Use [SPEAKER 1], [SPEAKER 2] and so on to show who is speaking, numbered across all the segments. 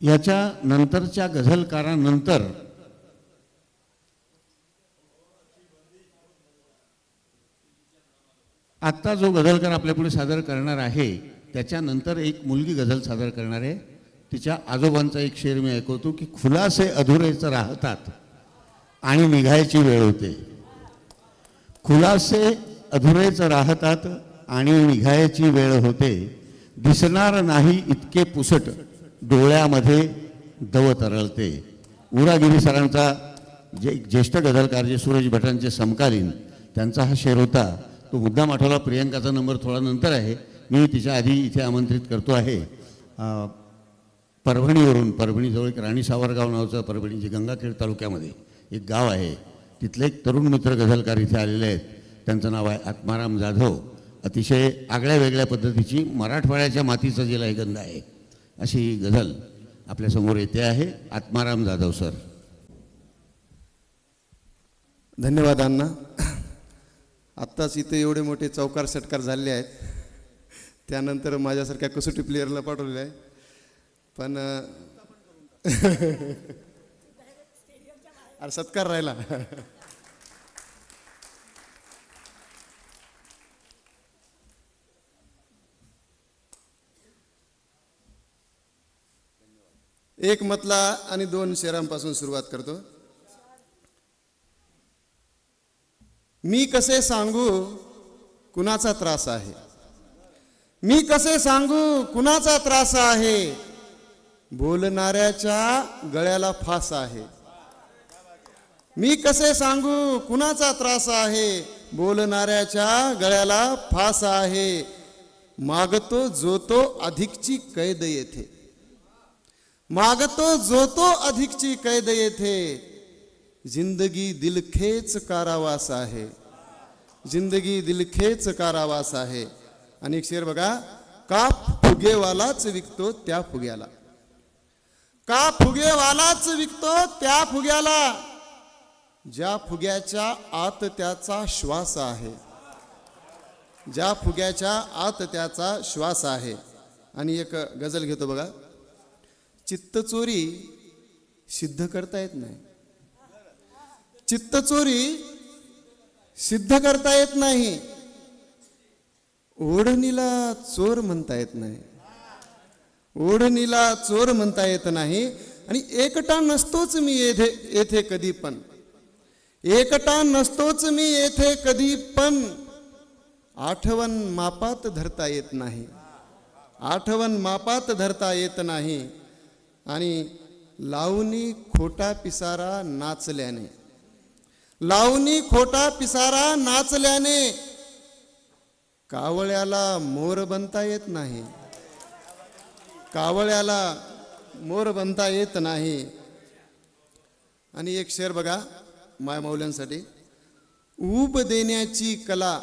[SPEAKER 1] याच्या नंतरच्या गझलकारानंतर आत्ता जो गझलकार आपल्यापुढे सादर करणार आहे त्याच्यानंतर एक मुलगी गझल सादर करणार आहे. तिच्या आजोबांचा एक शेर मी ऐकवतो की खुलासे अधुरेच राहतात आणि निघायची वेळ होते. खुलासे अधुरेच राहतात आणि निघायची वेळ होते. दिसणार नाही इतके पुसट डोळ्यामध्ये दव तरळते. उरागिरी सरांचा जे ज्येष्ठ गझलकार जे सूरज भटांचे समकालीन त्यांचा हा शेर होता. तो मुद्दाम आठवला. प्रियंकाचा नंबर थोडा नंतर आहे. मी तिच्या आधी इथे आमंत्रित करतो आहे. परभणीवरून, परभणीजवळ एक राणी सावरगाव नावाचं परभणीचे गंगाखेड तालुक्यामध्ये एक गाव आहे. तिथले एक तरुण मित्र गझलकार इथे आलेले आहेत. त्यांचं नाव आहे आत्माराम जाधव. अतिशय आगळ्या वेगळ्या पद्धतीची मराठवाड्याच्या मातीचा जिला हे गंध आहे अशी गझल आपल्यासमोर येते आहे. आत्माराम जाधव सर.
[SPEAKER 2] धन्यवाद अण्णा. आत्ताच इथे एवढे मोठे चौकार षटकार झाले आहेत. त्यानंतर माझ्यासारख्या कसोटी प्लेअरला पाठवलेलं आहे. पण अरे सत्कार राहिला. एक मतला आणि दोन शेरांपासून सुरुवात करतो. मी कसे सांगू कुणाचा त्रास आहे. मी कसे सांगू कुणाचा त्रास आहे. बोलणाऱ्याच्या गळ्याला फास आहे. मी कसे सांगू कुणाचा त्रास आहे. बोलणाऱ्याच्या गळ्याला फास आहे. मागतो जो तो अधिकची कैद येथे. मागतो जो तो अधिकची कैद येथे. जिंदगी दिलखेच कारावास आहे. जिंदगी दिलखेच कारावास आहे. आणि एक शेर बघा. का फुगेवालाच विकतो त्या फुग्याला. का फुगेवालाच विकतो त्या फुग्याला. ज्या फुग्याच्या आत त्याचा श्वास आहे. ज्या फुग्याच्या आत त्याचा श्वास आहे. आणि एक गझल घेतो बघा. चित्तचोरी सिद्ध करता येत नाही. चित्तचोरी सिद्ध करता येत नाही. ओढणीला चोर म्हणता येत नाही. ओढणीला चोर म्हणता येत नाही. आणि एकटा नसतोच मी येथे कधी पण. एकटा नसतोच मी येथे कधी पण. आठवण मापात धरता येत नाही. आठवण मापात धरता येत नाही. आणि लावणी खोटा पिसारा नाचल्याने. लावणी खोटा पिसारा नाचल्याने. कावळ्याला मोर बनता येत नाही. कावळ्याला मोर बनता येत नाही. आणि एक शेर बघा माय मौल्यांसाठी. ऊब देण्याची कला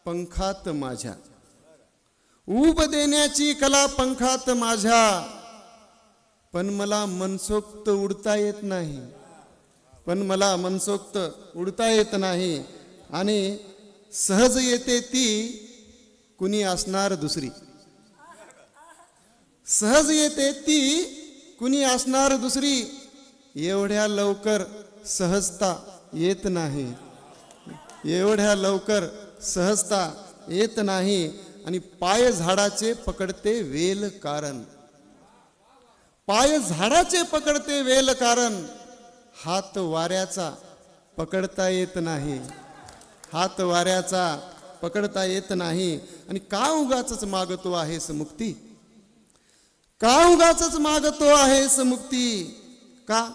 [SPEAKER 2] पंखात माझ्या. ऊब देण्याची कला पंखात माझ्या. पण मला मनसोक्त उडता येत नाही. पण मला मनसोक्त उडता येत नाही. आणि सहज येते ती कुणी असणार दुसरी. सहज येते ती कुणी असणार दुसरी. एवढ्या लवकर सहजता येत नाही. एवढ्या लवकर सहजता येत नाही. आणि पाय झाडाचे पकडते वेल कारण. पाय झाडाचे पकडते वेल कारण. हात वाऱ्याचा पकडता येत नाही. हात वाऱ्याचा पकडता येत नाही. आणि का उगाचच मागतो आहेस मुक्ती. का उगाचच मागतो आहेस मुक्ती. का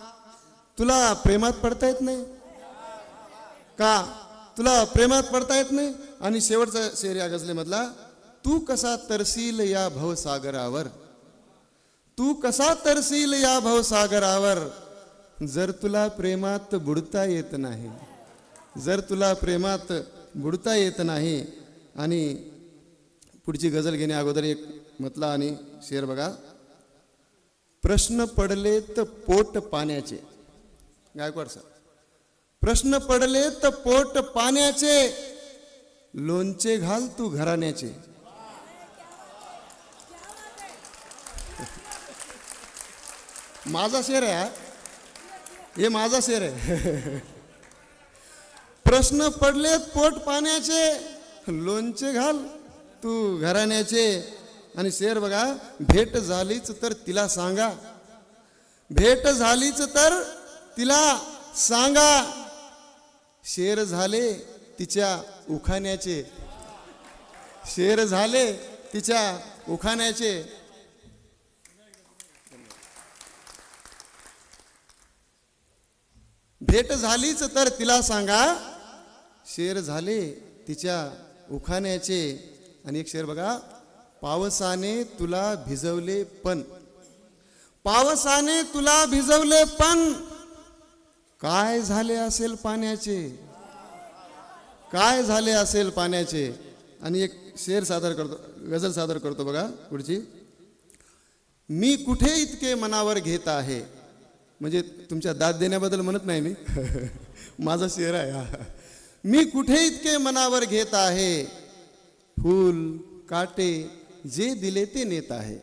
[SPEAKER 2] तुला प्रेमात पडता येत नाही. का तुला प्रेमात पडता येत नाही. आणि शेवटचा शेर या गझलेमधला. तू कसा तरसील या भवसागरावर. तू कसा तरसील या भवसागरावर. जर तुला प्रेमात बुडता येत नाही. जर तुला प्रेमात बुडता येत नाही. आणि पुढची गझल घेण्या अगोदर एक मतला आणि शेर बघा. प्रश्न पडलेत पोट पाण्याचे. गायकवाड सर. प्रश्न पडलेत पोट पाण्याचे. लोणचे घाल तू घराण्याचे. माझा शेर आहे हा. हे माझा शेर आहे. प्रश्न पडलेत पोट पाण्याचे, लोणचे घाल तू घराण्याचे. आणि शेर बघा, भेट झालीच तर तिला सांगा, भेट झालीच तर तिला सांगा, शेर झाले तिच्या उखाण्याचे, शेर झाले तिच्या उखाण्याचे. भेट झालीच तर तिला सांगा, शेर झाले तिच्या उखाण्याचे. आणि एक शेर बघा, पावसाने तुला भिजवले पण, पावसाने तुला भिजवले पण, काय झाले असेल पाण्याचे, काय झाले असेल पाण्याचे. आणि एक शेर सादर करतो, गझल सादर करतो बघा पुढची. मी कुठे इतके मनावर घेत आहे, म्हणजे तुमच्या दाद देण्याबद्दल म्हणत नाही मी, माझा शेर आहे हा. मी कुठे इतके मनावर घेत आहे, फूल काटे जे दिले ते नेत आहे,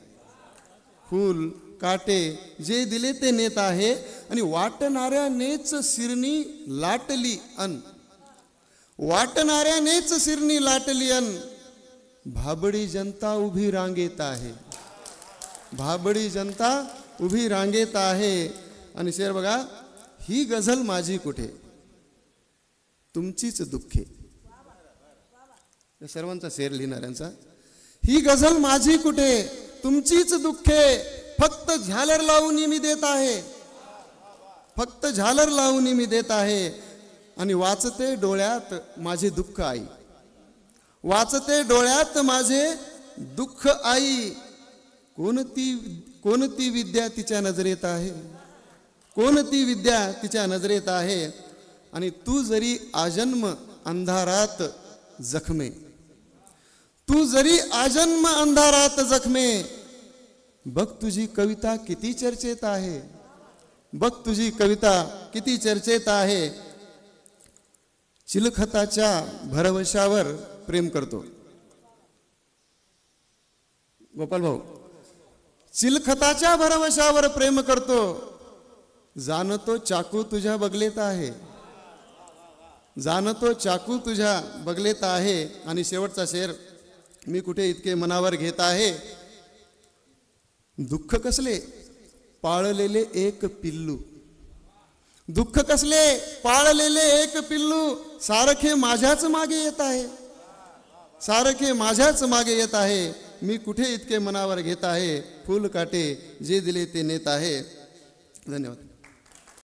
[SPEAKER 2] फूल काटे जे दिले ते नेत आहे. आणि वाटणाऱ्यानेच शिरणी लाटली अन, वाटणाऱ्यानेच शिरणी लाटली अन, भाबडी जनता उभी रांगेत आहे, भाबडी जनता उभी रांगेत आहे. आणि शेर बघा, ही गझल माझी कुठे, तुमचीच दुःखे. सर्वांचा शेर लिहिणाऱ्यांचा. ही गझल माझी कुठे, तुमचीच दुःखे, फक्त झालर लावून मी देत आहे, फक्त झालर लावून मी देत आहे. आणि वाचते डोळ्यात माझे दुःख आई, वाचते डोळ्यात माझे दुःख आई. कोणती विद्या तिच्या नजरेत आहे, कोणती विद्या तिच्या नजरेत आहे. आणि तू जरी आजन्म अंधारात जखमे, तू जरी आजन्म अंधारात जखमे, बघ तुझी कविता किती चर्चेत आहे, बघ तुझी कविता किती चर्चेत आहे. चिलखताच्या भरवशावर प्रेम करतो, गोपाल भाऊ, चिलखताच्या भरवशावर प्रेम करतो, जाणतो चाकू तुझ्या बगलेत आहे, जाणतो चाकू तुझ्या बगलेत आहे. आणि शेवटचा शेर, मी कुठे इतके मनावर घेत आहे, दुःख कसले पाळलेले एक पिल्लू, दुःख कसले पाळलेले एक पिल्लू, सारखे माझ्याच मागे येत आहे, सारखे माझ्याच मागे येत आहे. मी कुठे इतके मनावर घेत आहे, फूल काटे जे दिले ते नेत आहे. धन्यवाद.